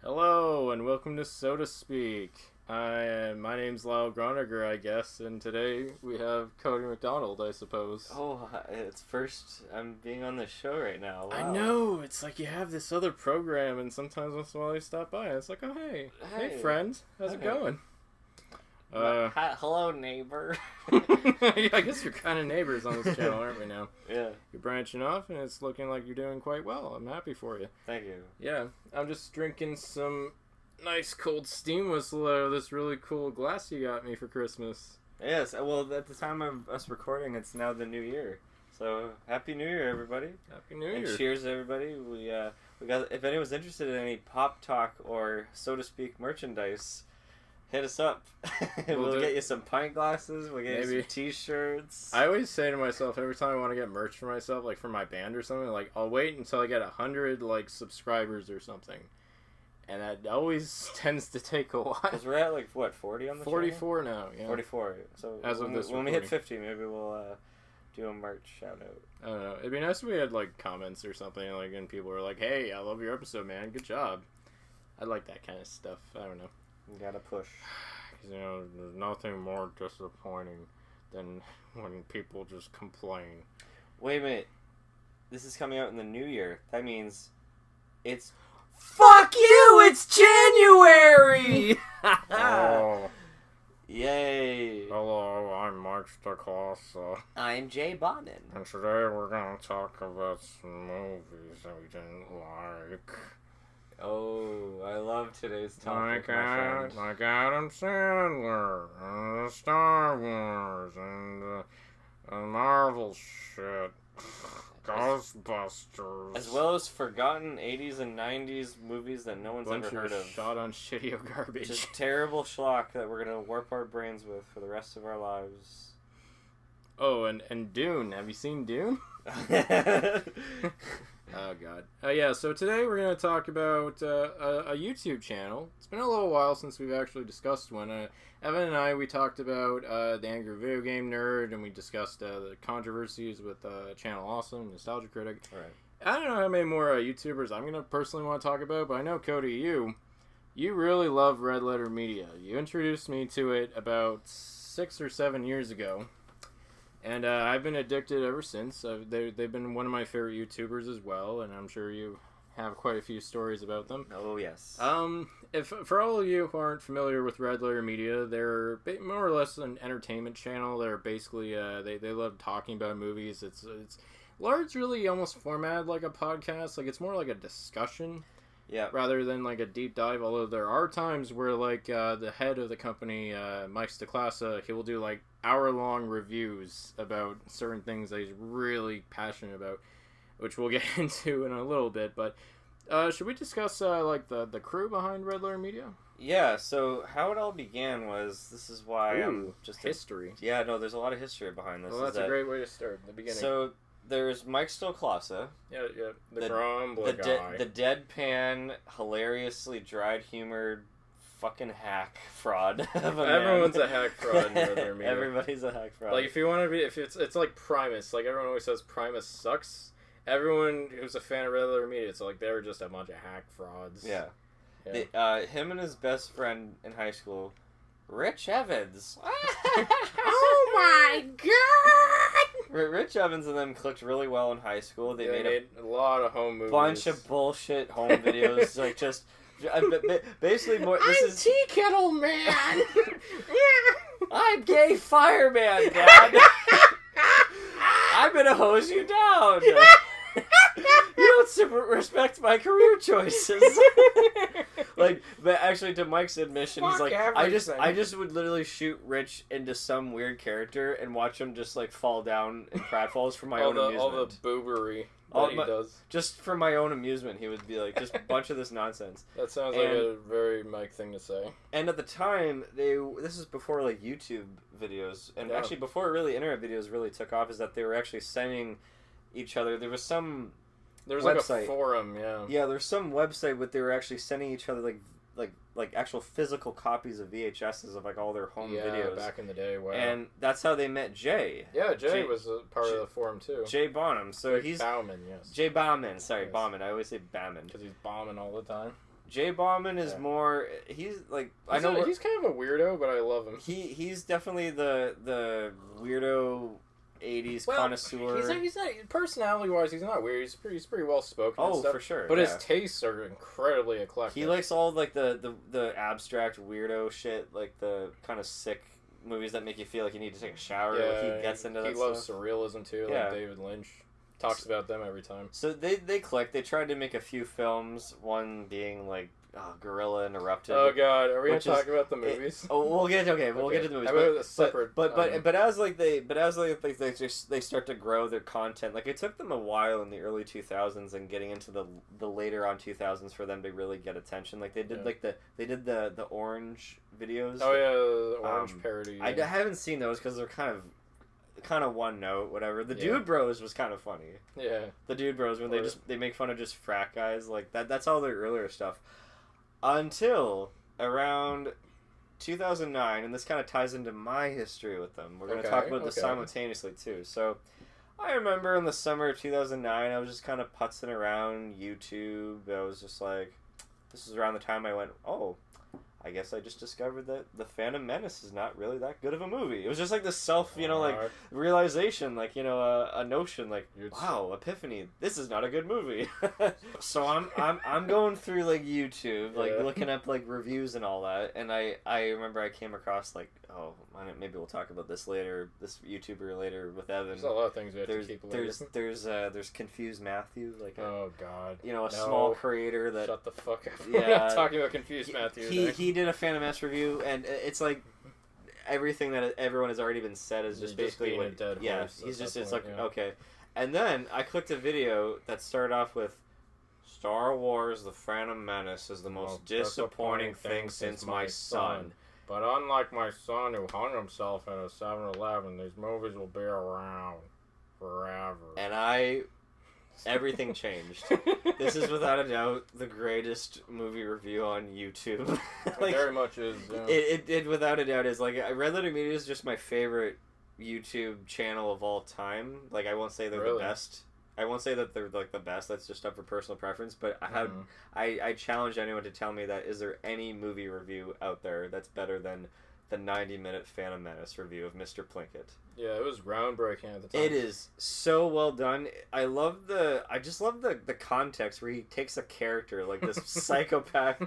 Hello and welcome to So to Speak. My name's Lyle Groniger, I guess, and today we have Cody McDonald, I suppose. Oh, it's first I'm being on this show right now. Wow. I know, it's like you have this other program and sometimes once in a while you stop by and it's like, oh hey friend, how's it going? Hello, neighbor. Yeah, I guess you're kind of neighbors on this channel, aren't we now? Yeah. You're branching off and it's looking like you're doing quite well. I'm happy for you. Thank you. Yeah, I'm just drinking some nice cold steam whistle out of this really cool glass you got me for Christmas. Yes, well, at the time of us recording, it's now the new year. So, Happy New Year, everybody. Happy New Year. And cheers, everybody. We got, if anyone's interested in any Pop Talk or, so to speak, merchandise, hit us up. We'll get you some pint glasses. We'll get you some t-shirts. I always say to myself, every time I want to get merch for myself, like for my band or something, like I'll wait until I get 100 like subscribers or something. And that always tends to take a while. Because we're at like, what, 40 on the 44 channel? Now, yeah. 44. So as of when we hit 50, maybe we'll do a merch shout out. I don't know. It'd be nice if we had like comments or something, like, and people were like, hey, I love your episode, man. Good job. I like that kind of stuff. I don't know. You gotta push. Because, you know, there's nothing more disappointing than when people just complain. Wait a minute. This is coming out in the new year. That means it's... Fuck you! It's January! Oh. Yay. Hello, I'm Mark Stacasa. I'm Jay Bonin. And today we're going to talk about some movies that we didn't like. Oh, I love today's topic, my friend. Like Adam Sandler, and Star Wars, and Marvel shit. Ghostbusters. As well as forgotten 80s and 90s movies that no one's ever heard of. Shot on shitty garbage. Just terrible schlock that we're going to warp our brains with for the rest of our lives. Oh, and Dune. Have you seen Dune? Oh, God. Yeah, so today we're going to talk about a YouTube channel. It's been a little while since we've actually discussed one. Evan and I, we talked about The Angry Video Game Nerd, and we discussed the controversies with Channel Awesome, Nostalgia Critic. All right. I don't know how many more YouTubers I'm going to personally want to talk about, but I know, Cody, you really love RedLetterMedia. You introduced me to it about 6 or 7 years ago. And I've been addicted ever since. They've been one of my favorite YouTubers as well, and I'm sure you have quite a few stories about them. Oh, yes. If for all of you who aren't familiar with RedLetterMedia, they're more or less an entertainment channel. They're basically, they love talking about movies. It's largely almost formatted like a podcast. Like, it's more like a discussion. Yeah. Rather than like a deep dive, although there are times where like the head of the company, Mike Stacasa, he will do like hour-long reviews about certain things that he's really passionate about, which we'll get into in a little bit. But should we discuss like the crew behind RedLetterMedia? Yeah. So how it all began was, this is why I'm just history. Yeah. No, there's a lot of history behind this. Well, that's a great way to start. The beginning. So. There's Mike Stacasa. Yeah, the grumbler guy. The deadpan, hilariously dried-humored fucking hack fraud of a Everyone's man. a hack fraud in RedLetterMedia. Everybody's a hack fraud. Like, if you want to be, if it's like Primus. Like, everyone always says Primus sucks. Everyone who's a fan of RedLetterMedia, it's like they're just a bunch of hack frauds. Yeah. Him and his best friend in high school, Rich Evans. Oh my god! Rich Evans and them clicked really well in high school. They made a lot of home movies. Bunch of bullshit home videos, like just basically more. I'm Tea Kettle Man. I'm Gay Fireman, Dad. I'm gonna hose you down. You don't respect my career choices. Like, but actually, to Mike's admission, he's like, I just would literally shoot Rich into some weird character and watch him just like fall down in pratfalls for my own amusement. All the boobery that he does. Just for my own amusement, he would be like, just a bunch of this nonsense. That sounds like a very Mike thing to say. And at the time, this is before like YouTube videos, and actually before really internet videos really took off, is that they were actually sending each other. There was website. Like a forum, yeah. Yeah, there's some website where they were actually sending each other like like actual physical copies of VHSs of like all their home videos. Back in the day. Wow. And that's how they met Jay. Yeah, Jay was a part of the forum too. Jay Bonham. So he's Bauman, yes. Jay Bauman. Sorry, yes. Bauman. I always say Bauman because he's bombing all the time. Jay Bauman is more. He's like he's kind of a weirdo, but I love him. He's definitely the weirdo. 80s connoisseur. He's not personality-wise. He's not weird. He's pretty well spoken. Oh, for sure. But his tastes are incredibly eclectic. He likes all like the abstract weirdo shit, like the kind of sick movies that make you feel like you need to take a shower. Yeah, like he gets into that. He loves surrealism too. Like David Lynch talks about them every time. So they clicked. They tried to make a few films. One being like. Gorilla Interrupted. Oh God, are we gonna talk about the movies? We'll get to the movies. But as they start to grow their content, like it took them a while in the early 2000s and getting into the later on 2000s for them to really get attention. Like they did the Orange videos. Oh yeah, the Orange parody. Yeah. I haven't seen those because they're kind of one note, whatever. The Dude Bros was kind of funny. Yeah, the Dude Bros when they make fun of just frat guys like that. That's all their earlier stuff. Until around 2009, and this kind of ties into my history with them. We're going to talk about this simultaneously, too. So, I remember in the summer of 2009, I was just kind of putzing around YouTube. I was just like, this is around the time I went, oh, I guess I just discovered that The Phantom Menace is not really that good of a movie. It was just like this realization, like, a notion, like, wow, epiphany, this is not a good movie. So I'm going through, like, YouTube, like, looking up, like, reviews and all that, and I remember I came across, like, maybe we'll talk about this later, this YouTuber later with Evan. There's a lot of things we have to keep later. There's Confused Matthew, like, oh, God. Small creator that... Shut the fuck up. Yeah. We're not talking about Confused Matthew. He did a Phantom Menace review, and it's like everything that everyone has already been said is just basically a dead horse. He's just okay. And then I clicked a video that started off with Star Wars: The Phantom Menace is the most disappointing thing since my son. But unlike my son who hung himself at a 7-Eleven, these movies will be around forever. And everything changed. This is without a doubt the greatest movie review on YouTube. Like, it very much is. Yeah. It without a doubt is. Like, RedLetterMedia is just my favorite YouTube channel of all time. Like, I won't say they're the best. I won't say that they're like the best. That's just up for personal preference. But I challenge anyone to tell me that is there any movie review out there that's better than the 90-minute Phantom Menace review of Mr. Plinkett. Yeah, it was groundbreaking at the time. It is so well done. I just love the context where he takes a character like this psychopath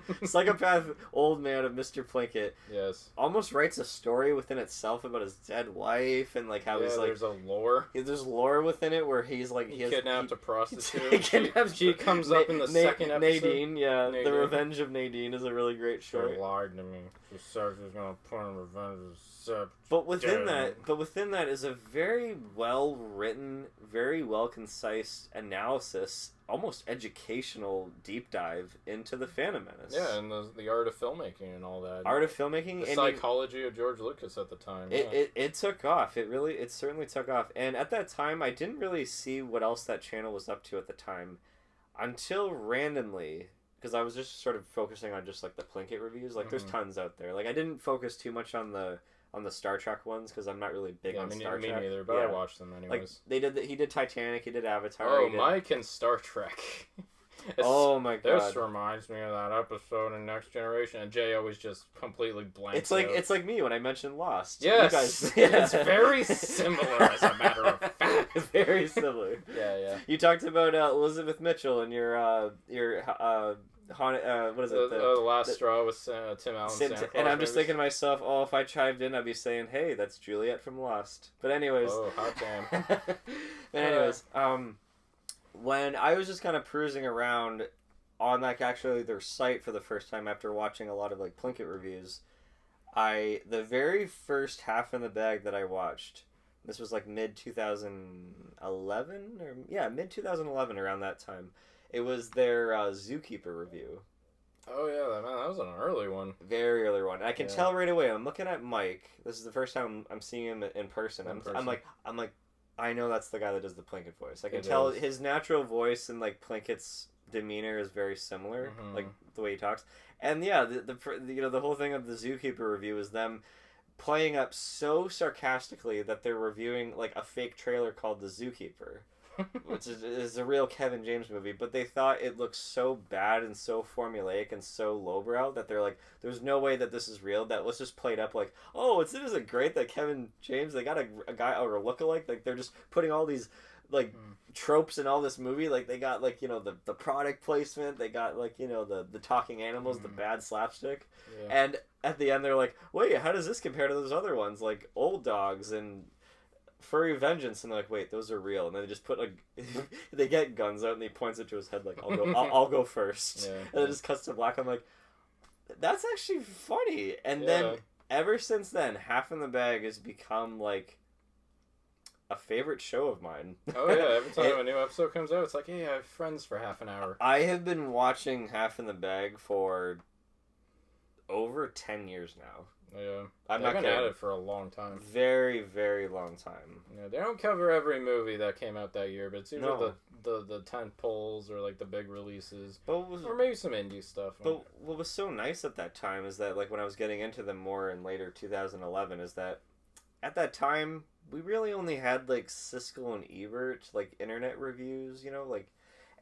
old man of Mr. Plinkett. Yes. Almost writes a story within itself about his dead wife and like how he's like. There's a lore. There's lore within it where he's like he kidnapped a prostitute. She comes up in the second episode. Nadine, Nadine. The Revenge of Nadine is a really great show. She lied to me. She said she was gonna put on revenge. But within that is a very well written, very well concise analysis, almost educational deep dive into the Phantom Menace. Yeah, and the art of filmmaking and all that. Art of filmmaking, the psychology of George Lucas at the time. It took off. It certainly took off. And at that time, I didn't really see what else that channel was up to at the time, until randomly. Because I was just sort of focusing on just like the Plinkett reviews. Like there's tons out there. Like I didn't focus too much on the Star Trek ones because I'm not really big on Star Trek. Me neither, but I watched them anyways. Like he did Titanic, he did Avatar. Oh, Mike and Star Trek. Oh my god! This reminds me of that episode in Next Generation, and Jay always just completely blanks. It's like me when I mentioned Lost. Yes, it's very similar as a matter of fact. Very similar. Yeah. You talked about Elizabeth Mitchell and your what is it? The Last Straw with Tim Allen. And I'm just thinking to myself, if I chived in, I'd be saying, hey, that's Juliet from Lost. But anyways. Oh, hot damn. But anyways, when I was just kind of cruising around on their site for the first time after watching a lot of like Plinkett reviews, the very first half in the bag that I watched, this was like mid 2011 around that time. It was their Zookeeper review. Oh yeah, man, that was an early one. Very early one. I can tell right away. I'm looking at Mike. This is the first time I'm seeing him in person. I'm like, I know that's the guy that does the Plinkett voice. I can tell his natural voice and like Plinkett's demeanor is very similar, like the way he talks. And yeah, the whole thing of the Zookeeper review is them playing up so sarcastically that they're reviewing like a fake trailer called The Zookeeper, which is a real Kevin James movie, but they thought it looked so bad and so formulaic and so lowbrow that they're like, there's no way that this is real, that let's just play it up like, oh, isn't it great that Kevin James, they got a guy or a lookalike, like they're just putting all these like tropes in all this movie, like they got like, you know, the product placement, they got like, you know, the talking animals, the bad slapstick, and at the end they're like, wait, how does this compare to those other ones like Old Dogs and Furry Vengeance? And they're like, wait, those are real. And then they just put like they get guns out and he points it to his head like, I'll go first. And it just cuts to black. I'm like, that's actually funny. And then ever since then, Half in the Bag has become like a favorite show of mine. Oh yeah, every time a new episode comes out, it's like, hey, I have friends for half an hour. I have been watching Half in the Bag for over 10 years now. Yeah, I'm They've not been kidding. at it for a long time. Very, very long time. Yeah, they don't cover every movie that came out that year, but it's usually the tent poles or like the big releases, or maybe some indie stuff. But what was so nice at that time is that, like, when I was getting into them more in later 2011, is that at that time we really only had like Siskel and Ebert like internet reviews, you know, like.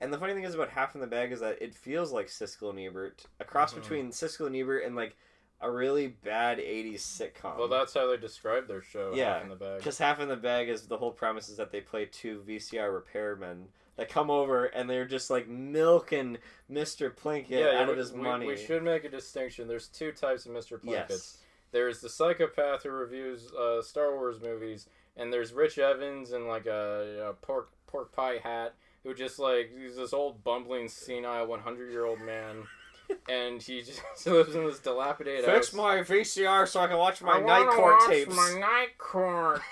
And the funny thing is about Half in the Bag is that it feels like Siskel and Ebert, a cross between Siskel and Ebert and like a really bad 80s sitcom. Well, that's how they describe their show, Half in the Bag. Because Half in the Bag is the whole premise is that they play two VCR repairmen that come over and they're just like milking Mr. Plinkett out of his money. We should make a distinction. There's two types of Mr. Plinketts. Yes. There's the psychopath who reviews Star Wars movies, and there's Rich Evans in like a pork pie hat who just like, he's this old bumbling senile 100-year-old man. And he just lives in this dilapidated house. Fix my VCR so I can watch my Night Court tapes. My Night Court.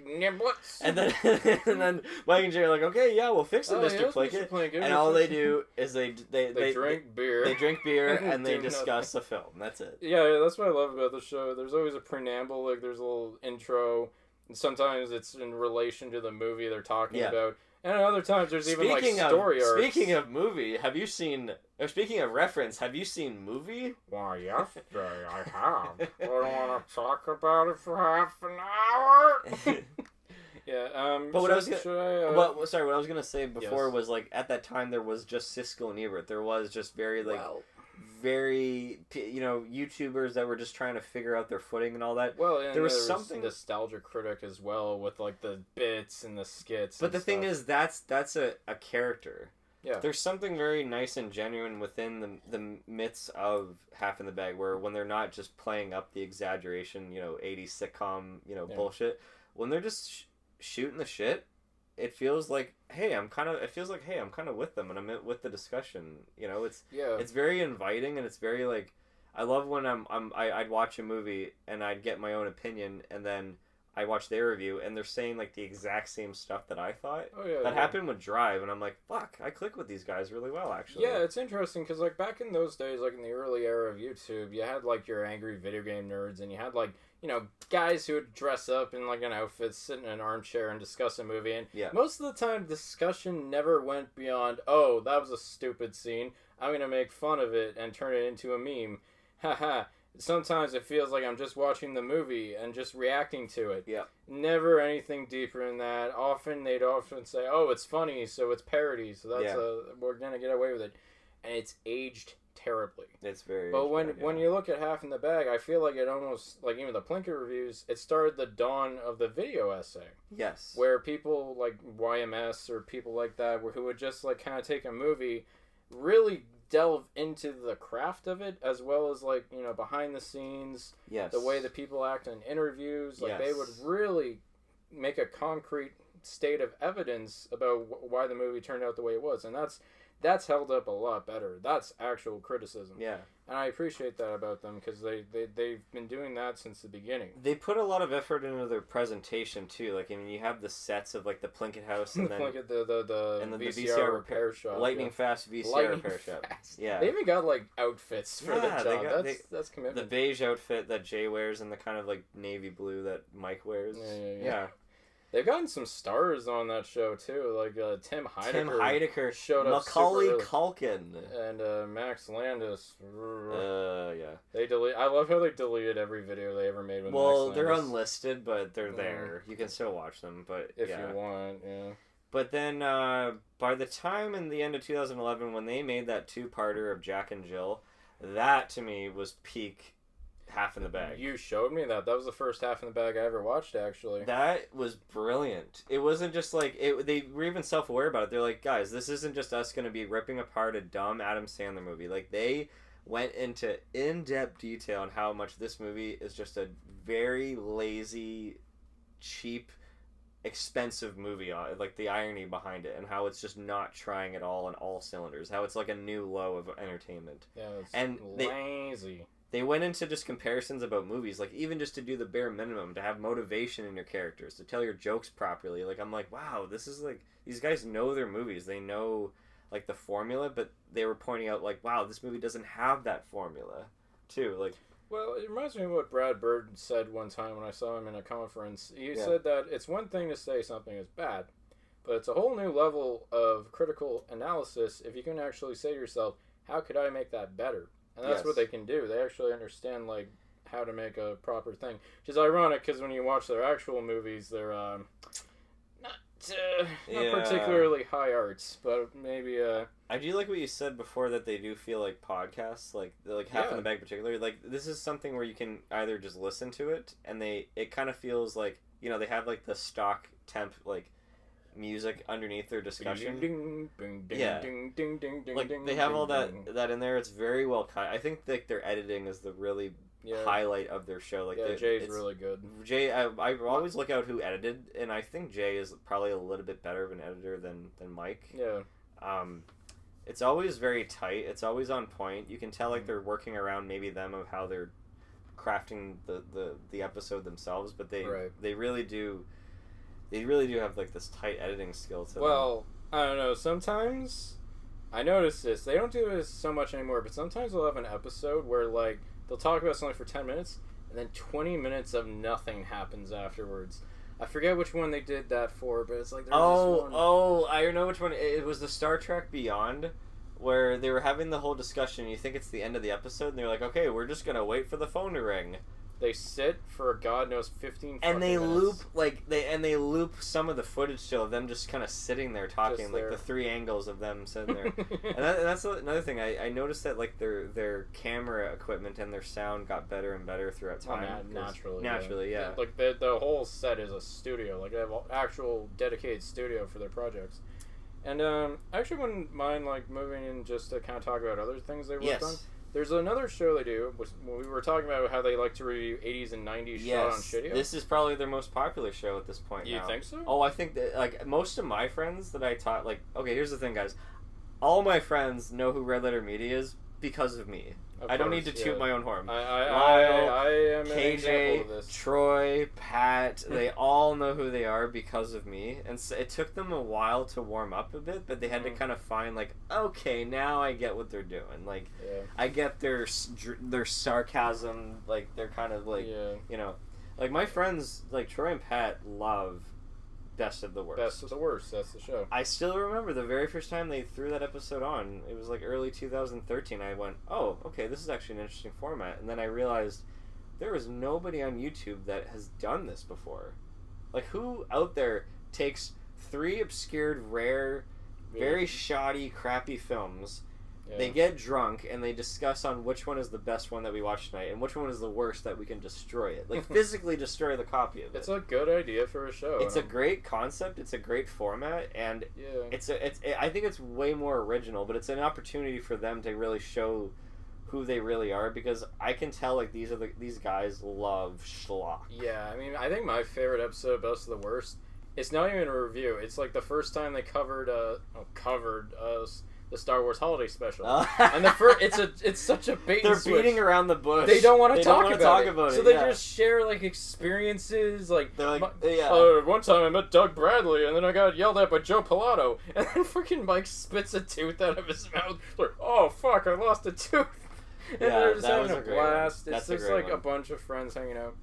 Niblets. And then Mike and Jay are like, okay, yeah, we'll fix it, Mr. Plinkett. And all they do is they drink beer. They drink beer and they discuss a film. That's it. Yeah, that's what I love about the show. There's always a preamble, like there's a little intro. And sometimes it's in relation to the movie they're talking about. And at other times there's even like story arcs. Speaking of movie, speaking of reference, have you seen Movie? Why, yesterday I have. I don't want to talk about it for half an hour. Yeah, but what I was gonna say before was like at that time there was just Siskel and Ebert. There was just very like very, you know, YouTubers that were just trying to figure out their footing and all that. Well, and there was something nostalgia critic as well with like the bits and the skits. But the thing is, that's a character. Yeah. There's something very nice and genuine within the midst of Half in the Bag, where when they're not just playing up the exaggeration, you know, 80s sitcom, you know, bullshit. When they're just shooting the shit, it feels like, hey, I'm kind of with them and I'm with the discussion. You know, it's very inviting and it's very like, I love when I'd watch a movie and I'd get my own opinion and then I watch their review and they're saying like the exact same stuff that I thought. That happened with Drive, and I'm like, fuck, I click with these guys really well, actually. Yeah, it's interesting because like back in those days, like in the early era of YouTube, you had like your angry video game nerds, and you had like, you know, guys who would dress up in like an outfit, sit in an armchair and discuss a movie, and most of the time discussion never went beyond, oh, that was a stupid scene, I'm gonna make fun of it and turn it into a meme, haha. Sometimes it feels like I'm just watching the movie and just reacting to it. Yeah. Never anything deeper than that. They'd often say, oh, it's funny, so it's parody, so that's we're gonna get away with it. And it's aged terribly. It's very. But when you look at Half in the Bag, I feel like it almost, like even the Plinkett reviews, it started the dawn of the video essay. Yes. Where people like YMS or people like that, who would just like kind of take a movie, really delve into the craft of it, as well as like, you know, behind the scenes, the way that people act in interviews, like they would really make a concrete state of evidence about why the movie turned out the way it was, and that's held up a lot better. That's actual criticism. Yeah. And I appreciate that about them, because they've been doing that since the beginning. They put a lot of effort into their presentation, too. Like, I mean, you have the sets of, like, the Plinkett house, and then the VCR repair shop. Lightning fast VCR repair shop. Yeah. They even got, like, outfits for the job. That's commitment. The beige outfit that Jay wears and the kind of, like, navy blue that Mike wears. Yeah. They've gotten some stars on that show too, like Tim Heidecker showed up. Macaulay Culkin and Max Landis. Yeah. I love how they deleted every video they ever made with Max Well, Landis. they're unlisted, but they're there. You can still watch them, but if you want, yeah. But then, by the time in the end of 2011, when they made that two-parter of Jack and Jill, that to me was peak Half in the Bag. You showed me that. That was the first Half in the Bag I ever watched, actually. That was brilliant. It wasn't just like they were even self-aware about it. They're like, guys, this isn't just us going to be ripping apart a dumb Adam Sandler movie. Like, they went into in-depth detail on how much this movie is just a very lazy, cheap, expensive movie, like the irony behind it, and how it's just not trying at all on all cylinders, how it's like a new low of entertainment. Yeah, it's and lazy. They went into just comparisons about movies, like even just to do the bare minimum, to have motivation in your characters, to tell your jokes properly. Like, I'm like, wow, this is like, these guys know their movies, they know like the formula, but they were pointing out like, wow, this movie doesn't have that formula too. Like, well, it reminds me of what Brad Bird said one time when I saw him in a conference. He said that it's one thing to say something is bad, but it's a whole new level of critical analysis if you can actually say to yourself, how could I make that better? And that's what they can do. They actually understand, like, how to make a proper thing. Which is ironic, because when you watch their actual movies, they're not particularly high arts, but maybe... I do like what you said before, that they do feel like podcasts, like Half in the Bag particularly. Like, this is something where you can either just listen to it, and it kind of feels like, you know, they have, like, the stock temp, like, music underneath their discussion. Like, they have all that in there. It's very well cut. I think like their editing is the really highlight of their show. Like, Jay's really good. Jay, I always look out who edited, and I think Jay is probably a little bit better of an editor than Mike. Yeah. It's always very tight. It's always on point. You can tell like they're working around maybe them of how they're crafting the episode themselves, but they really do. They really do have, like, this tight editing skill to them. Well, I don't know. Sometimes, I notice this. They don't do this so much anymore, but sometimes they'll have an episode where, like, they'll talk about something for 10 minutes, and then 20 minutes of nothing happens afterwards. I forget which one they did that for, but it's like there's this one. Oh, I know which one. It was the Star Trek Beyond, where they were having the whole discussion, and you think it's the end of the episode, and they're like, okay, we're just going to wait for the phone to ring. They sit for God knows 15 and they minutes. They loop some of the footage still of them just kind of sitting there talking, like the three angles of them sitting there. and that's another thing. I noticed that like their camera equipment and their sound got better and better throughout time. Naturally, yeah. Like the whole set is a studio. Like they have an actual dedicated studio for their projects. And I actually wouldn't mind like moving in just to kind of talk about other things they worked on. There's another show they do, which we were talking about how they like to review 80s and 90s shot on Shitio. This is probably their most popular show at this point. You think so? Oh, I think that, like, most of my friends that I taught, like, okay, here's the thing, guys. All my friends know who Red Letter Media is because of me. I don't need to toot my own horn. I am an example of this. Troy, Pat, they all know who they are because of me. And so it took them a while to warm up a bit, but they had to kind of find, like, okay, now I get what they're doing. Like, I get their sarcasm, like, they're kind of, like, you know. Like, my friends, like, Troy and Pat love Best of the Worst. Best of the Worst, that's the show. I still remember the very first time they threw that episode on. It was like early 2013. I went, oh, okay, this is actually an interesting format. And then I realized there is nobody on YouTube that has done this before. Like, who out there takes 3 obscured, rare, very shoddy, crappy films, they get drunk, and they discuss on which one is the best one that we watched tonight, and which one is the worst that we can destroy it. Like, physically destroy the copy of it. It's a good idea for a show. It's a great concept, it's a great format, and I think it's way more original, but it's an opportunity for them to really show who they really are, because I can tell, like, these guys love schlock. Yeah, I mean, I think my favorite episode of Best of the Worst, it's not even a review. It's like the first time they covered the Star Wars Holiday Special, and it's such a bait and switch. They're beating around the bush. They don't want to talk about it, so they yeah. just share like experiences. Like, they're like, one time I met Doug Bradley, and then I got yelled at by Joe Pilato, and then freaking Mike spits a tooth out of his mouth. Like, oh fuck, I lost a tooth. And they're just having a blast. It's just like a bunch of friends hanging out.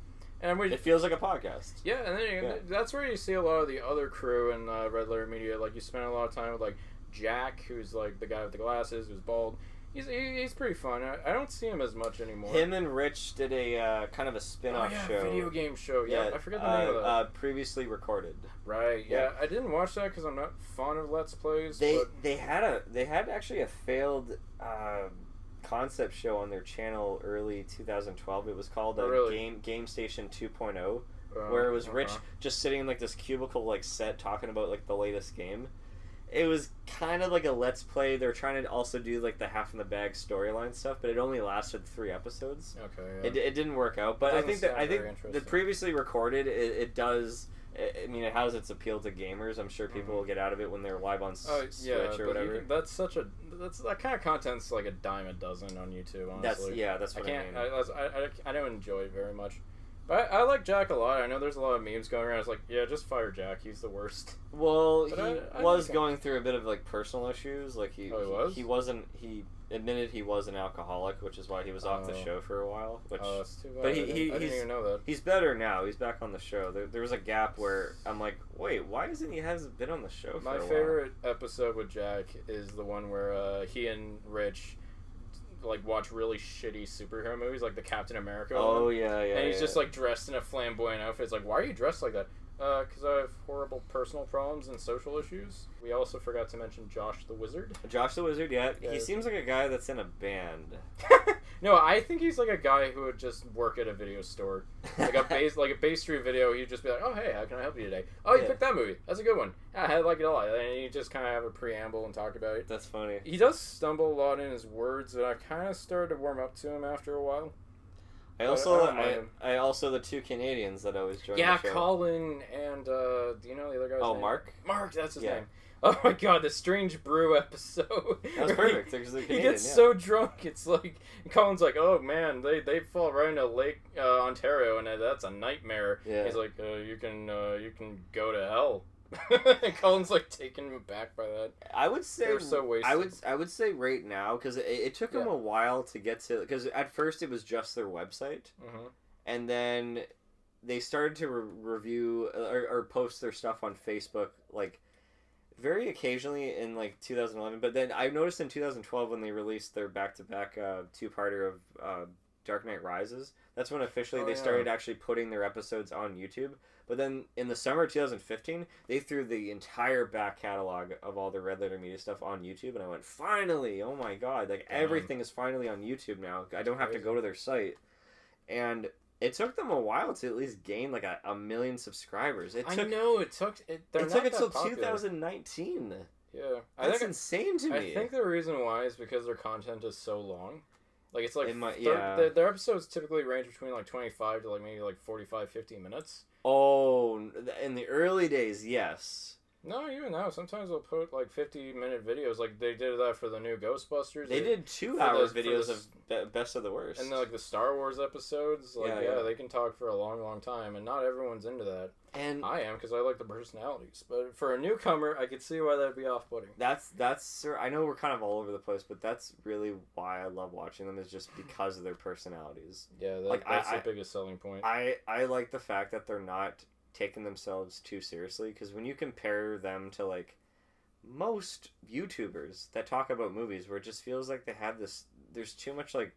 And it feels like a podcast. Yeah, and then that's where you see a lot of the other crew in Redler Media. Like, you spend a lot of time with, like, Jack, who's, like, the guy with the glasses, who's bald. He's pretty fun. I don't see him as much anymore. Him and Rich did a kind of a spin-off show. Video game show. Yeah, I forget the name of that. Previously recorded. Right. Yeah, I didn't watch that because I'm not fond of Let's Plays. They had actually a failed concept show on their channel early 2012. It was called Game Station 2.0, where it was Rich just sitting in like this cubicle like set talking about like the latest game. It was kind of like a Let's Play. They're trying to also do like the half in the bag storyline stuff, but it only lasted 3 episodes. Okay. Yeah. It didn't work out, but I think the previously recorded it does. I mean, it has its appeal to gamers. I'm sure people will get out of it when they're live on Switch or whatever. That kind of content's like a dime a dozen on YouTube. Honestly, that's what I mean. I don't enjoy it very much. But I like Jack a lot. I know there's a lot of memes going around. It's like, yeah, just fire Jack. He's the worst. Well, he was going through a bit of like personal issues. Like he admitted he was an alcoholic, which is why he was off the show for a while. Which, that's too bad. But I didn't even know that. He's better now. He's back on the show. There was a gap where I'm like, wait, why hasn't been on the show for a while? My favorite episode with Jack is the one where he and Rich like watch really shitty superhero movies, like the Captain America one. Oh yeah. And he's just like dressed in a flamboyant outfit. It's like, why are you dressed like that? Because I have horrible personal problems and social issues. We also forgot to mention Josh the Wizard. Josh the Wizard, yeah. He seems like a guy that's in a band. No, I think he's like a guy who would just work at a video store. Like a Bay Street Video, he'd just be like, oh, hey, how can I help you today? Oh, you picked that movie. That's a good one. I like it a lot. And you just kind of have a preamble and talk about it. That's funny. He does stumble a lot in his words, and I kind of started to warm up to him after a while. I also the 2 Canadians that always join the show. Yeah, Colin and, do you know the other guy's name? Mark? Mark, that's his name. Oh my god, the Strange Brew episode. That's perfect. He gets so drunk, it's like, Colin's like, oh man, they fall right into Lake Ontario, and that's a nightmare. Yeah. He's like, you can go to hell. And Colin's like taken aback by that. I would say they're so wasted. I would say right now, because it took them a while to get to, because at first it was just their website, and then they started to review or post their stuff on Facebook like very occasionally in like 2011. But then I noticed in 2012 when they released their back-to-back 2-parter of Dark Knight Rises, that's when officially they started actually putting their episodes on YouTube. But then in the summer of 2015, they threw the entire back catalog of all the Red Letter Media stuff on YouTube, and I went, finally! Oh my god, like everything is finally on YouTube now. I don't have to go to their site. And it took them a while to at least gain like a million subscribers. It took until 2019. Yeah. That's insane to me. I think the reason why is because their content is so long. Like, it's like, their episodes typically range between like 25 to like maybe like 45, 50 minutes. Oh, in the early days, yes. No, even now, sometimes they'll put like 50-minute videos. Like they did that for the new Ghostbusters. They did 2-hour videos of Best of the Worst. And like the Star Wars episodes, like they can talk for a long, long time, and not everyone's into that. And I am, because I like the personalities. But for a newcomer, I could see why that'd be off-putting. That's I know we're kind of all over the place, but that's really why I love watching them, is just because of their personalities. Yeah, that's the biggest selling point. I like the fact that they're not taking themselves too seriously, because when you compare them to like most YouTubers that talk about movies, where it just feels like they have this, there's too much like,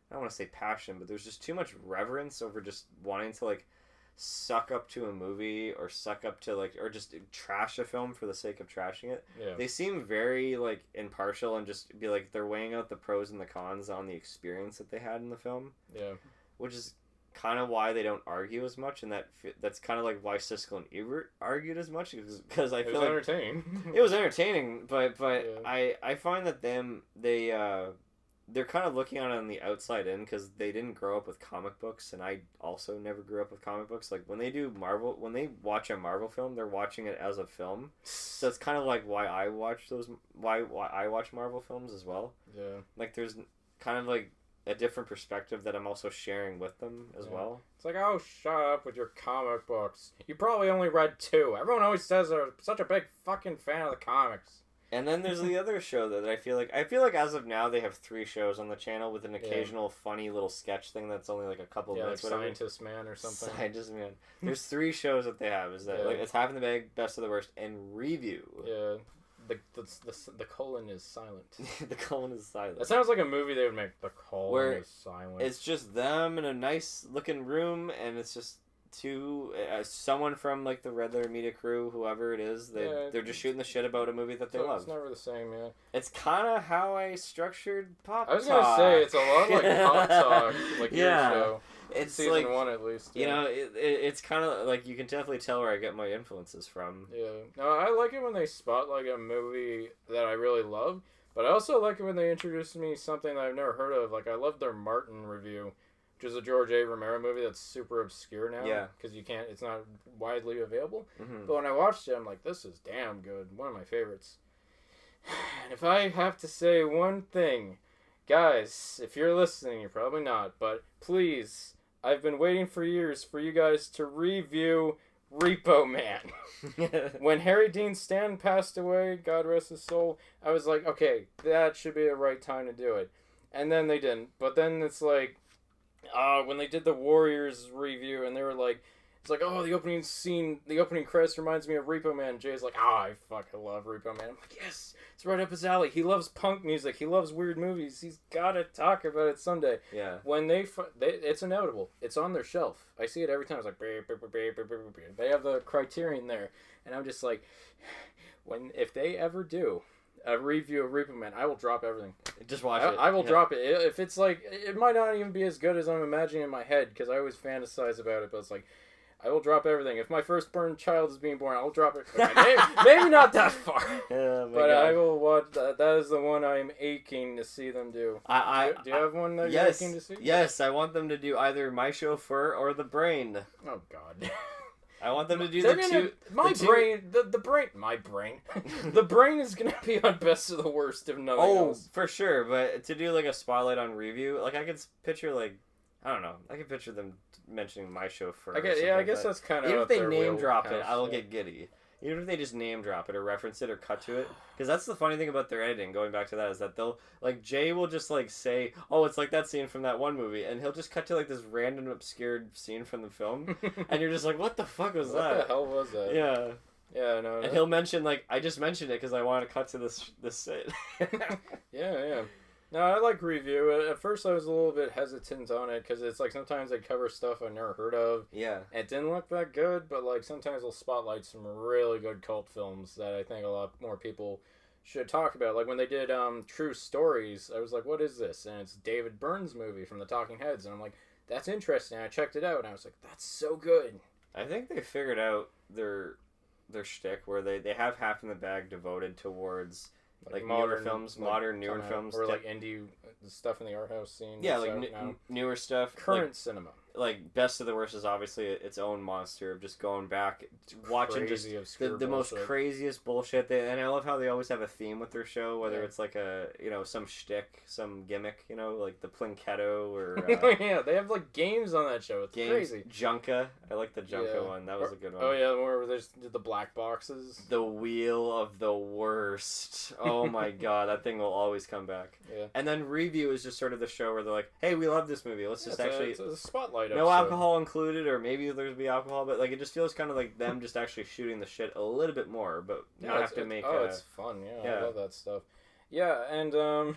I don't want to say passion, but there's just too much reverence over just wanting to like suck up to a movie or suck up to like, or just trash a film for the sake of trashing it. Yeah. They seem very like impartial and just be like, they're weighing out the pros and the cons on the experience that they had in the film. Yeah. Which is kind of why they don't argue as much, and that's kind of like why Siskel and Ebert argued as much, because I feel like it was entertaining, but yeah. I find that they're kind of looking on it on the outside in, because they didn't grow up with comic books, and I also never grew up with comic books. Like when they watch a Marvel film, they're watching it as a film, so it's kind of like why I watch Marvel films as well. Yeah, like there's kind of like a different perspective that I'm also sharing with them as well. It's like, oh, shut up with your comic books. You probably only read 2. Everyone always says they're such a big fucking fan of the comics. And then there's the other show that I feel like as of now they have 3 shows on the channel with an occasional funny little sketch thing that's only like a couple minutes. Like Scientist Man or something. Scientist Man. There's 3 shows that they have. Is that like it's Half in the Bag, Best of the Worst, and Review. Yeah. The colon is silent. The colon is silent. That sounds like a movie they would make. The colon is silent. It's just them in a nice looking room, and it's just someone from like the Redler Media crew, whoever it is. They're just shooting the shit about a movie that they love. It's never the same, yeah. It's kind of how I structured Pop Talk. I was gonna say it's a lot like Pop Talk, like your show. It's season like 1 at least. Yeah. You know, it's kind of like you can definitely tell where I get my influences from. Yeah. No, I like it when they spot like a movie that I really love, but I also like it when they introduce me something that I've never heard of. Like I love their Martin review, which is a George A. Romero movie that's super obscure now. Yeah. Because it's not widely available. Mm-hmm. But when I watched it, I'm like, this is damn good. One of my favorites. And if I have to say one thing, guys, if you're listening, you're probably not, but please, I've been waiting for years for you guys to review Repo Man. When Harry Dean Stanton passed away, God rest his soul, I was like, okay, that should be the right time to do it. And then they didn't. But then it's like, when they did the Warriors review, and they were like, it's like, oh, the opening scene, the opening credits reminds me of Repo Man. Jay's like, I fucking love Repo Man. I'm like, yes, it's right up his alley. He loves punk music. He loves weird movies. He's got to talk about it someday. Yeah. When it's inevitable. It's on their shelf. I see it every time. It's like, they have the Criterion there. And I'm just like, if they ever do a review of Repo Man, I will drop everything. Just watch it. I will drop it. If it's like, it might not even be as good as I'm imagining in my head, because I always fantasize about it, but it's like, I will drop everything. If my firstborn child is being born, I'll drop it. Okay, maybe not that far. But God. I will watch that. That is the one I'm aching to see them do. Do you have one that you're aching to see? Yes, I want them to do either My Chauffeur or The Brain. Oh, God. I want them to do The Brain is going to be on Best of the Worst if nothing else. For sure. But to do like a spotlight on Review, like I could picture like, I don't know. I can picture them mentioning My Chauffeur. I guess that's kind of. Even if they name drop it, I will get giddy. Even if they just name drop it or reference it or cut to it, because that's the funny thing about their editing. Going back to that, is that they'll like Jay will just like say, "Oh, it's like that scene from that one movie," and he'll just cut to like this random obscured scene from the film, and you're just like, "What the fuck was that? What the hell was that?" Yeah. Yeah, no. And he'll mention like, "I just mentioned it because I want to cut to this." Yeah. No, I like Review. At first, I was a little bit hesitant on it because it's like sometimes they cover stuff I've never heard of. Yeah. It didn't look that good, but like sometimes they'll spotlight some really good cult films that I think a lot more people should talk about. Like when they did True Stories, I was like, what is this? And it's David Byrne's movie from the Talking Heads. And I'm like, that's interesting. I checked it out and I was like, that's so good. I think they figured out their shtick where they have Half in the Bag devoted towards like modern films, newer films, or like indie stuff in the art house scene. Yeah, like newer stuff, current cinema. Like Best of the Worst is obviously its own monster of just going back, watching just the most craziest bullshit. And I love how they always have a theme with their show, whether it's like some shtick, some gimmick, like the Plinketto or yeah, they have like games on that show. It's crazy. Junka, I like the Junka one. That was a good one. Oh yeah, where they just did the black boxes. The Wheel of the Worst. Oh my God, that thing will always come back. Yeah. And then Review is just sort of the show where they're like, hey, we love this movie. Let's just actually... It's a spotlight no episode. Alcohol included, or maybe there's be alcohol, but like it just feels kind of like them just actually shooting the shit a little bit more, but not have to make... it's fun, yeah. I love that stuff. Yeah, and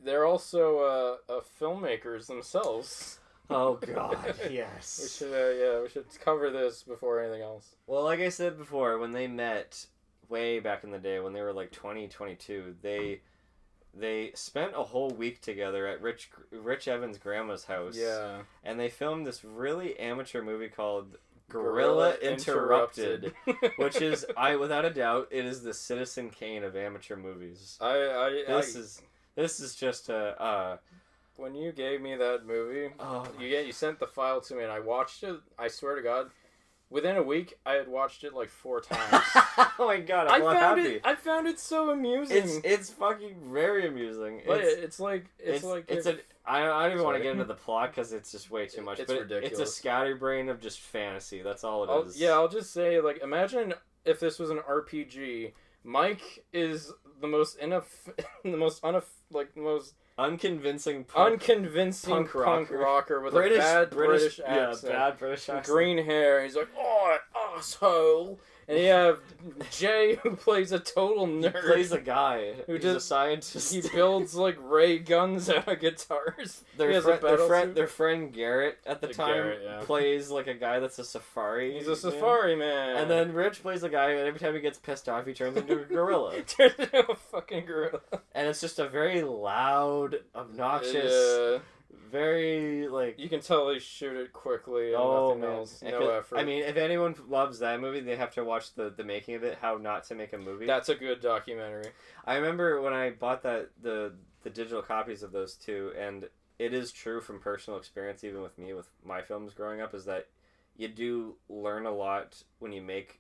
they're also filmmakers themselves. Oh God, yes. We should cover this before anything else. Well, like I said before, when they met way back in the day, when they were like 22, they spent a whole week together at Rich Evans' grandma's house. Yeah. And they filmed this really amateur movie called Gorilla Interrupted, which is, without a doubt, it is the Citizen Kane of amateur movies. This is just a... When you gave me that movie, you sent the file to me and I watched it. I swear to God, within a week, I had watched it like 4 times. Oh my God, happy. I found it so amusing. It's fucking very amusing. But I don't even want to get into the plot because it's just way too much. It's ridiculous. It's a scatterbrain of just fantasy. That's all it is. Yeah, I'll just say, like, imagine if this was an RPG Mike is the most unconvincing punk rocker with a bad British accent. Yeah, bad British accent. Green hair. He's like, "Oh, asshole." And you have Jay, who plays a total nerd. He plays a guy who's a scientist. He builds like ray guns out of guitars. Their friend Garrett at the time Garrett, plays like a guy that's a safari. He's a safari man. And then Rich plays a guy, and every time he gets pissed off, he turns into a gorilla. Turns into a fucking gorilla. And it's just a very loud, obnoxious, very like... You can tell they shoot it quickly and nothing else. No effort. I mean, if anyone loves that movie, they have to watch the making of it, How Not to Make a Movie. That's a good documentary. I remember when I bought the digital copies of those two, and it is true from personal experience, even with me, with my films growing up, is that you do learn a lot when you make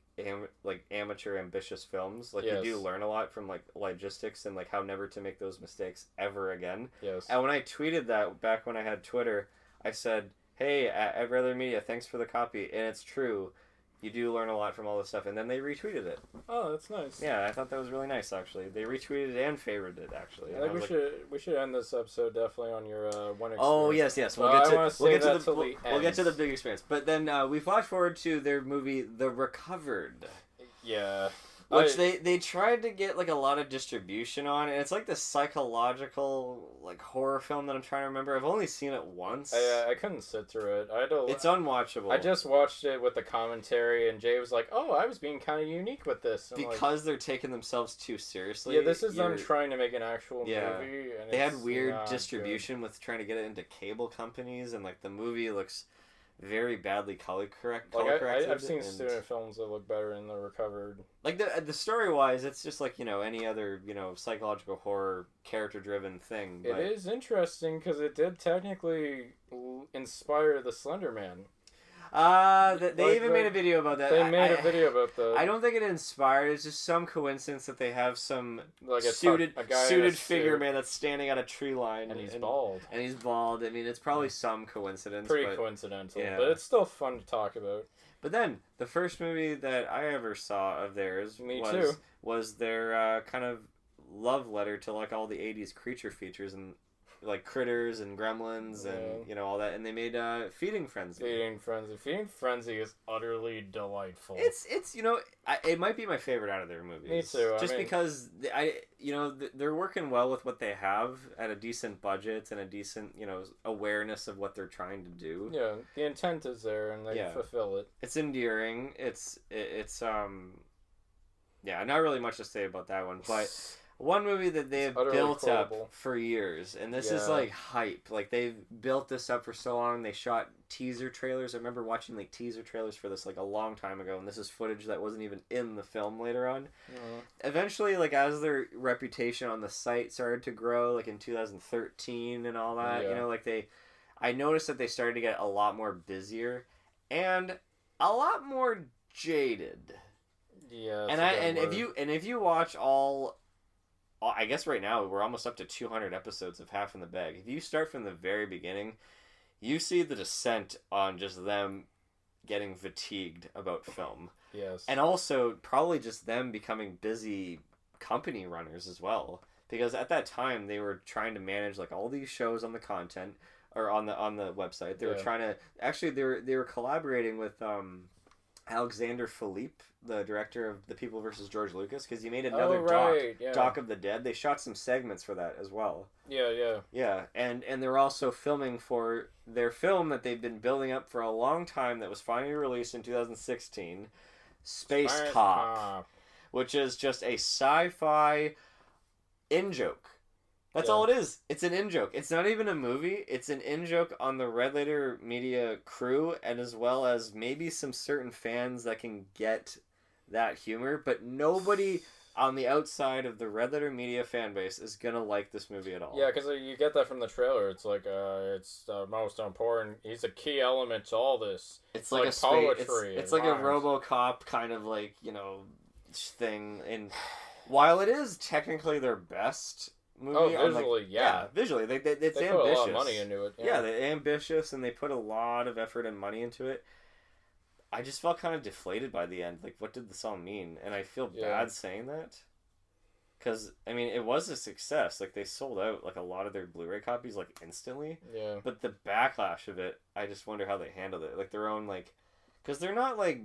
amateur ambitious films. Like, you do learn a lot from like logistics and like how never to make those mistakes ever again. Yes. And when I tweeted that back when I had Twitter, I said, "Hey, at Redler Media, thanks for the copy." And it's true. You do learn a lot from all this stuff. And then they retweeted it. Oh, that's nice. Yeah, I thought that was really nice, actually. They retweeted it and favored it, actually. I think we should end this episode definitely on your one experience. Oh, yes. We'll get to the big experience. But then we flash forward to their movie, The Recovered. Yeah. Which they tried to get like a lot of distribution on, and it's like this psychological like horror film that I'm trying to remember. I've only seen it once. I couldn't sit through it. It's unwatchable. I just watched it with the commentary, and Jay was like, "Oh, I was being kind of unique with this." Because they're taking themselves too seriously. Yeah, this is them trying to make an actual movie. And they had weird distribution with trying to get it into cable companies, and like the movie looks very badly color corrected. I've seen student films that look better in The Recovered. Like the story wise, it's just like any other psychological horror character driven thing. It is interesting because it did technically inspire the Slender Man. They even made a video about that. They made a video about that. I don't think it inspired. It's just some coincidence that they have some like suited figure man that's standing on a tree line, and he's bald. And he's bald. I mean, it's probably some coincidence. Pretty coincidental, but it's still fun to talk about. But then the first movie that I ever saw of theirs was their kind of love letter to like all the '80s creature features and like Critters and Gremlins and all that, and they made Feeding Frenzy. Feeding Frenzy is utterly delightful. It's it might be my favorite out of their movies. Me too. Because they're working well with what they have at a decent budget and a decent awareness of what they're trying to do. Yeah, the intent is there and they fulfill it. It's endearing. It's not really much to say about that one, but. One movie that they have built up for years, and this is like hype. Like they've built this up for so long. They shot teaser trailers. I remember watching like teaser trailers for this like a long time ago, and this is footage that wasn't even in the film later on. Eventually, like as their reputation on the site started to grow, like in 2013 and all that, I noticed that they started to get a lot more busier and a lot more jaded. Yeah, and if you watch all. I guess right now we're almost up to 200 episodes of Half in the Bag. If you start from the very beginning, you see the descent on just them getting fatigued about film. Yes. And also probably just them becoming busy company runners as well. Because at that time they were trying to manage like all these shows on the content or on the website. They were trying to actually they were collaborating with Alexander Philippe, the director of The People vs. George Lucas, because he made another doc of the Dead. They shot some segments for that as well. Yeah, and they're also filming for their film that they've been building up for a long time that was finally released in 2016, Space Cop, which is just a sci-fi in-joke. That's all it is. It's an in-joke. It's not even a movie. It's an in-joke on the Red Letter Media crew, and as well as maybe some certain fans that can get that humor, but nobody on the outside of the Red Letter Media fan base is gonna like this movie at all. Yeah, because you get that from the trailer. It's like it's the most important. He's a key element to all this. It's like a poetry. It's like a RoboCop kind of like thing. And while it is technically their best movie, visually, visually, it's they ambitious. Put a lot of money into it. Yeah, they're ambitious and they put a lot of effort and money into it. I just felt kind of deflated by the end. Like, what did this all mean? And I feel bad saying that. Because, I mean, it was a success. Like, they sold out, like, a lot of their Blu-ray copies, like, instantly. Yeah. But the backlash of it, I just wonder how they handled it. Like, their own, like... Because they're not, like,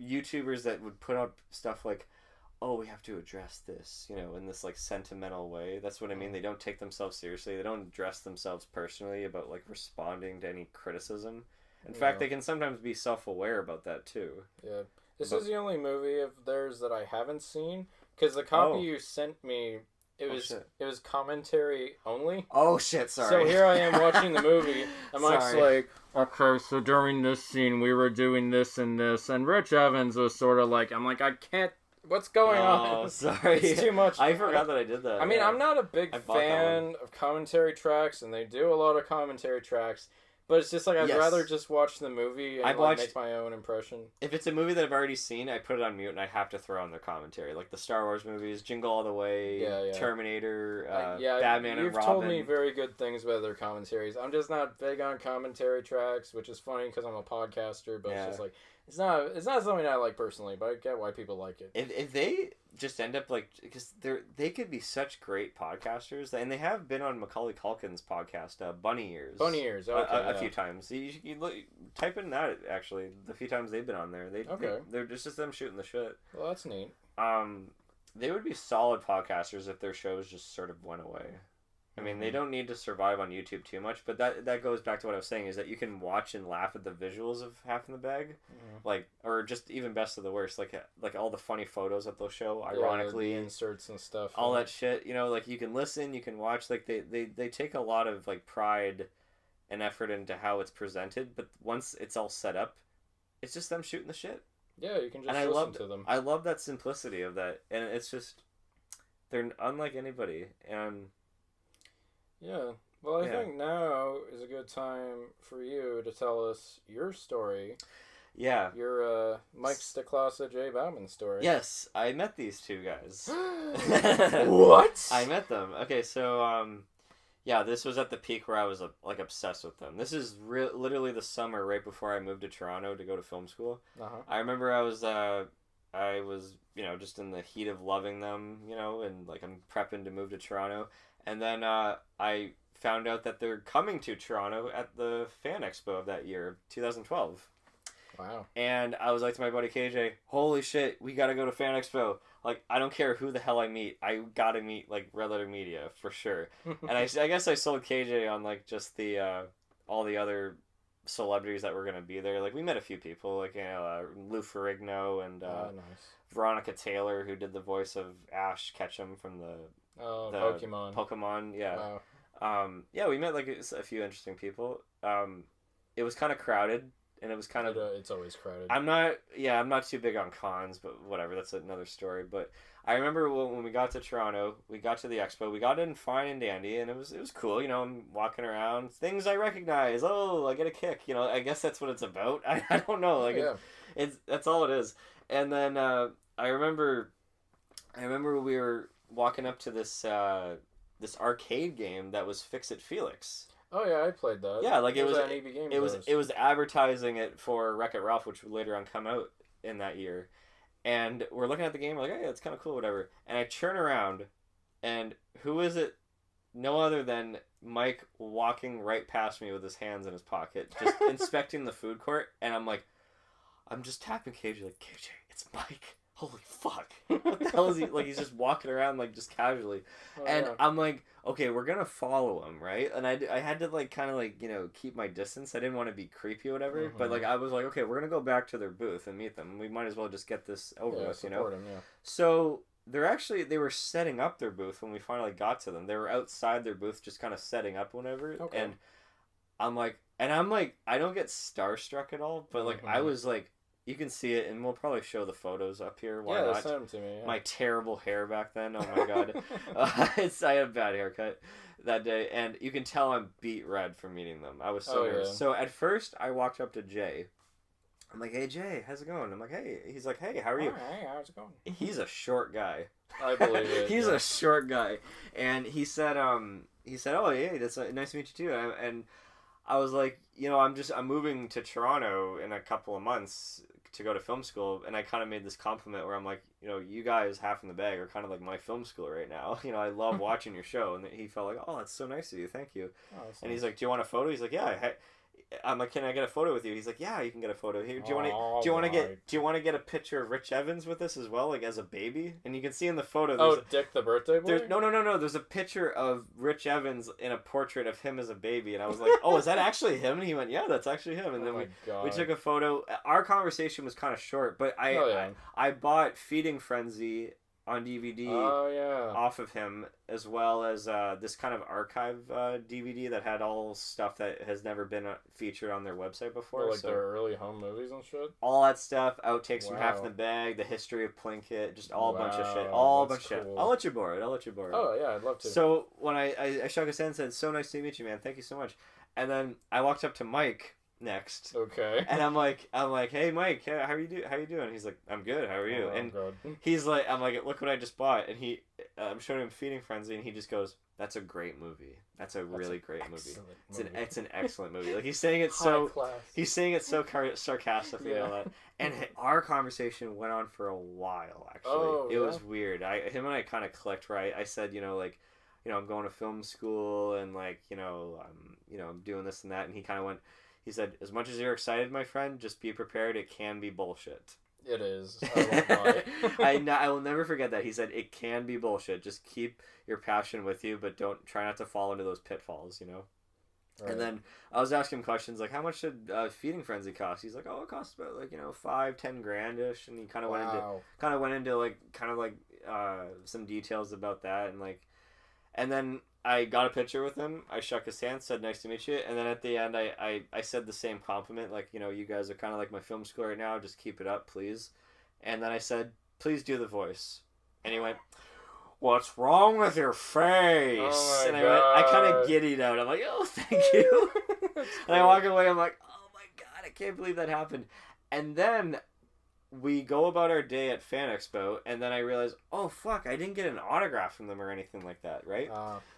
YouTubers that would put up stuff like, oh, we have to address this, you know, in this, like, sentimental way. That's what I mean. They don't take themselves seriously. They don't address themselves personally about, like, responding to any criticism. In fact, they can sometimes be self-aware about that, too. Yeah. This is the only movie of theirs that I haven't seen. Because the copy you sent me, it was commentary only. Oh, shit, sorry. So here I am watching the movie. And Mike's like, okay, so during this scene, we were doing this and this. And Rich Evans was sort of like, I'm like, I can't, what's going on? Oh, sorry. It's too much. I forgot that I did that. I mean, I'm not a big fan of commentary tracks, and they do a lot of commentary tracks. But it's just like, I'd rather just watch the movie and make my own impression. If it's a movie that I've already seen, I put it on mute and I have to throw on their commentary. Like the Star Wars movies, Jingle All the Way, Terminator, Batman and Robin. You've told me very good things about their commentaries. I'm just not big on commentary tracks, which is funny because I'm a podcaster, but it's just like, it's not something I like personally, but I get why people like it. If they just end up like, because they could be such great podcasters, and they have been on Macaulay Culkin's podcast, Bunny Ears. Bunny Ears, okay, a few times. You look, type in that actually. The few times they've been on there, they're just them shooting the shit. Well, that's neat. They would be solid podcasters if their shows just sort of went away. I mean, they don't need to survive on YouTube too much, but that goes back to what I was saying, is that you can watch and laugh at the visuals of Half in the Bag, like, or just even best of the worst, like all the funny photos that they'll show, ironically, the inserts and stuff, all that shit. You know, like you can listen, you can watch. Like they take a lot of like pride and effort into how it's presented, but once it's all set up, it's just them shooting the shit. Yeah, you can just listen to them. I love that simplicity of that, and it's just they're unlike anybody, and. Yeah. Well, I think now is a good time for you to tell us your story. Yeah. Your Mike Stiklasa J. Bauman story. Yes, I met these two guys. What? I met them. Okay, so, this was at the peak where I was, like, obsessed with them. This is literally the summer right before I moved to Toronto to go to film school. I remember I was, you know, just in the heat of loving them, you know, and, like, I'm prepping to move to Toronto. And then I found out that they're coming to Toronto at the Fan Expo of that year, 2012. Wow. And I was like to my buddy KJ, holy shit, we gotta go to Fan Expo. Like, I don't care who the hell I meet. I gotta meet, like, RedLetterMedia, for sure. And I guess I sold KJ on, like, just the, all the other celebrities that were gonna be there. Like, we met a few people, like, you know, Lou Ferrigno and nice. Veronica Taylor, who did the voice of Ash Ketchum from the Pokemon, yeah. Wow. We met like a few interesting people. It was kind of crowded, and it was kind of. It's always crowded. I'm not too big on cons, but whatever. That's another story. But I remember when we got to Toronto, we got to the expo, we got in fine and dandy, and it was cool. You know, I'm walking around, things I recognize. Oh, I get a kick. You know, I guess that's what it's about. I don't know. Like, that's all it is. And then I remember we were walking up to this arcade game that was It Felix. Oh yeah, I played that. Yeah, like it was an EB game. It was advertising it for Wreck-It Ralph, which would later on come out in that year. And we're looking at the game, we're like, hey, it's kind of cool, whatever. And I turn around, and who is it? No other than Mike walking right past me with his hands in his pocket, just inspecting the food court. And I'm like, I'm just tapping KJ, like, KJ, it's Mike. Holy fuck. What the hell is he? Like, he's just walking around, like, just casually. I'm like, okay, we're gonna follow him, right? And I had to, like, kind of, like, you know, keep my distance. I didn't want to be creepy or whatever. But, like, I was like, okay, we're gonna go back to their booth and meet them. We might as well just get this over with, you know? So, they were setting up their booth when we finally got to them. They were outside their booth just kind of setting up whenever. Okay. And I'm like, I don't get starstruck at all, but, like, I was, like, you can see it, and we'll probably show the photos up here. Why not? Send them to me. Yeah. My terrible hair back then. Oh my god, I had a bad haircut that day, and you can tell I'm beat red from meeting them. I was so nervous. Yeah. So at first, I walked up to Jay. I'm like, "Hey Jay, how's it going?" I'm like, "Hey." He's like, "Hey, how are you?" Hey, how's it going? He's a short guy. I believe it. He's a short guy, and he said, "Oh yeah, that's nice to meet you too." And I was like, you know, I'm moving to Toronto in a couple of months to go to film school, and I kind of made this compliment where I'm like, you know, you guys, Half in the Bag, are kind of like my film school right now. You know, I love watching your show. And he felt like, oh, that's so nice of you. Thank you. Oh, and he's like, do you want a photo? He's like, yeah. I'm like, can I get a photo with you? He's like, yeah, you can get a photo. Here, do you want to get a picture of Rich Evans with us as well, like as a baby? And you can see in the photo. Dick the birthday boy. No. There's a picture of Rich Evans in a portrait of him as a baby, and I was like, oh, is that actually him? And he went, yeah, that's actually him. And then we took a photo. Our conversation was kind of short, but I bought Feeding Frenzy on DVD off of him, as well as this kind of archive DVD that had all stuff that has never been featured on their website before. Like their early home movies and shit? All that stuff, outtakes from Half in the Bag, the history of Plinkett, just all a bunch of shit. All a bunch of shit. I'll let you borrow it. Oh, yeah, I'd love to. So when I shook his hand and said, so nice to meet you, man. Thank you so much. And then I walked up to Mike next. Okay. And I'm like, hey Mike, how you doing? He's like, I'm good. How are you? And he's like, I'm like, look what I just bought. And I'm showing him Feeding Frenzy, and he just goes, that's a great movie. That's a really great movie. It's an excellent movie. Like he's saying it so sarcastically and all that. And our conversation went on for a while. Actually, it was weird. Him and I kind of clicked. Right. I said, I'm going to film school, and like, I'm doing this and that, and he kind of went. He said, as much as you're excited, my friend, just be prepared. It can be bullshit. It is. I won't lie. I will never forget that. He said, it can be bullshit. Just keep your passion with you, but try not to fall into those pitfalls, Right. And then I was asking him questions like, how much should Feeding Frenzy cost? He's like, it costs about like, $5-10 grand-ish. And he kind of went into like, some details about that. And then I got a picture with him. I shook his hand, said, nice to meet you. And then at the end, I said the same compliment, like, you guys are kind of like my film school right now. Just keep it up, please. And then I said, please do the voice. And he went, what's wrong with your face? Oh my God. I kind of giddied out. I'm like, oh, thank you. And I walk away. I'm like, oh my God, I can't believe that happened. And then we go about our day at Fan Expo, and then I realized, oh fuck, I didn't get an autograph from them or anything like that, right?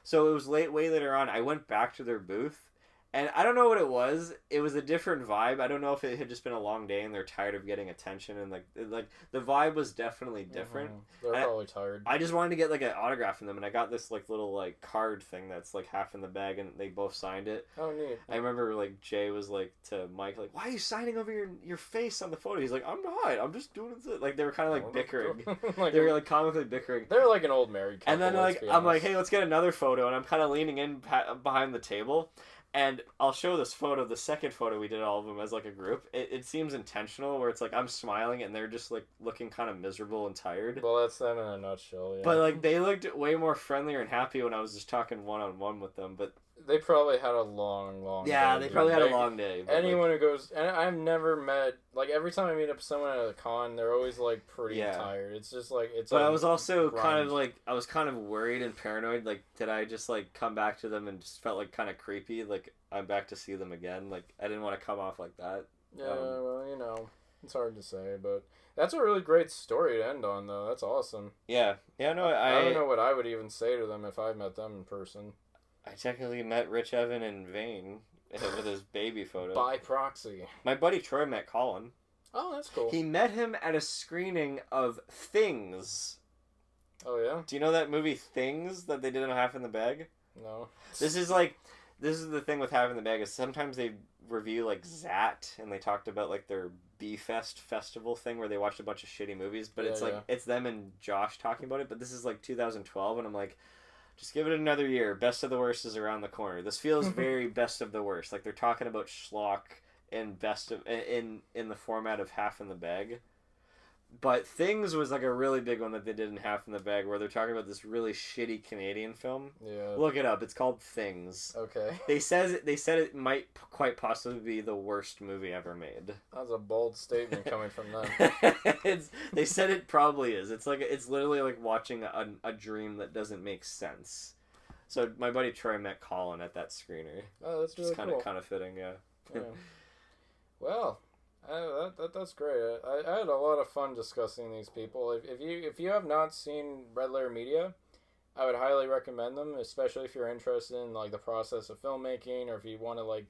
So it was way later on. I went back to their booth, and I don't know what it was. It was a different vibe. I don't know if it had just been a long day and they're tired of getting attention, and like the vibe was definitely different. They're probably tired. I just wanted to get like an autograph from them, and I got this like little like card thing that's like Half in the Bag, and they both signed it. Oh, neat. I remember like Jay was like to Mike, like, why are you signing over your face on the photo? He's like, I'm not. I'm just doing it. Like they were kind of like bickering. They were like comically bickering. They're like an old married couple. And then like I'm like, hey, let's get another photo, and I'm kind of leaning in behind the table. And I'll show this photo, the second photo we did all of them as like a group. It seems intentional, where it's like I'm smiling and they're just like looking kind of miserable and tired. Well, that's them in a nutshell, yeah. But like they looked way more friendlier and happy when I was just talking one-on-one with them. But they probably had a long day. Yeah, they probably had a long day. Anyone who goes... And I've never met... Like, every time I meet up someone at a con, they're always, like, pretty tired. It's just, like... But I was also kind of, like... I was kind of worried and paranoid. Like, did I just, like, come back to them and just felt, like, kind of creepy? Like, I'm back to see them again. Like, I didn't want to come off like that. Yeah, well, it's hard to say, but... That's a really great story to end on, though. That's awesome. Yeah. Yeah, no, I don't know what I would even say to them if I met them in person. I technically met Rich Evan in vain with his baby photo. By proxy. My buddy Troy met Colin. Oh, that's cool. He met him at a screening of Things. Oh, yeah? Do you know that movie Things that they did on Half in the Bag? No. This is the thing with Half in the Bag is sometimes they review like Zat, and they talked about like their B-Fest festival thing where they watched a bunch of shitty movies, but it's them and Josh talking about it, but this is like 2012, and I'm like, just give it another year. Best of the Worst is around the corner. This feels very Best of the Worst. Like they're talking about schlock in in the format of Half in the Bag. But Things was like a really big one that they did in Half in the Bag, where they're talking about this really shitty Canadian film. Yeah. Look it up. It's called Things. Okay. They said it might quite possibly be the worst movie ever made. That's a bold statement coming from them. They said it probably is. It's literally like watching a dream that doesn't make sense. So my buddy Troy met Colin at that screener. Oh, that's really cool. Kind of fitting, yeah. Well. That's great. I had a lot of fun discussing these people. If you have not seen Redler Media, I would highly recommend them, especially if you're interested in like the process of filmmaking, or if you want to like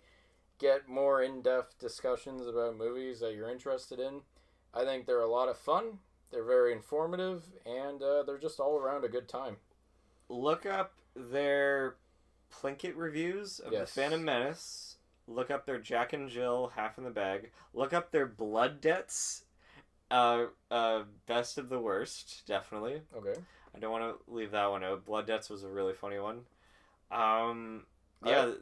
get more in-depth discussions about movies that you're interested in. I think they're a lot of fun. They're very informative, and they're just all around a good time. Look up their Plinkett reviews of the Phantom Menace. Look up their Jack and Jill Half in the Bag. Look up their Blood Debts. Best of the Worst, definitely. Okay. I don't want to leave that one out. Blood Debts was a really funny one.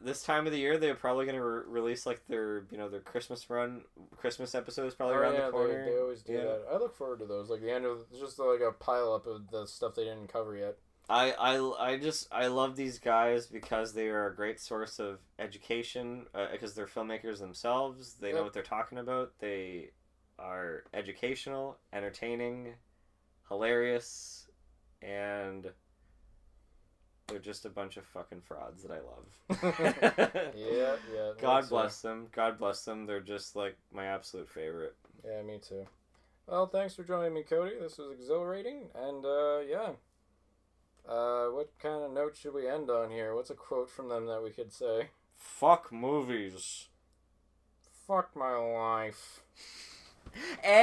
This time of the year they're probably going to release like their Christmas episodes probably around the corner. They always do that. I look forward to those. Like the end of just like a pile up of the stuff they didn't cover yet. I love these guys because they are a great source of education because they're filmmakers themselves. They know what they're talking about. They are educational, entertaining, hilarious, and they're just a bunch of fucking frauds that I love. Yeah. God bless them. God bless them. They're just like my absolute favorite. Yeah, me too. Well, thanks for joining me, Cody. This was exhilarating, and what kind of note should we end on here? What's a quote from them that we could say? Fuck movies. Fuck my life. Hey!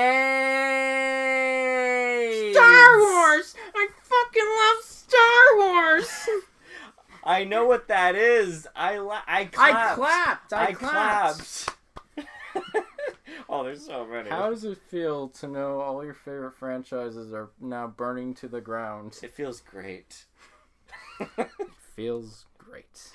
Star Wars! I fucking love Star Wars! I know what that is. I clapped. I clapped. Oh, there's so many. How does it feel to know all your favorite franchises are now burning to the ground? It feels great. It feels great.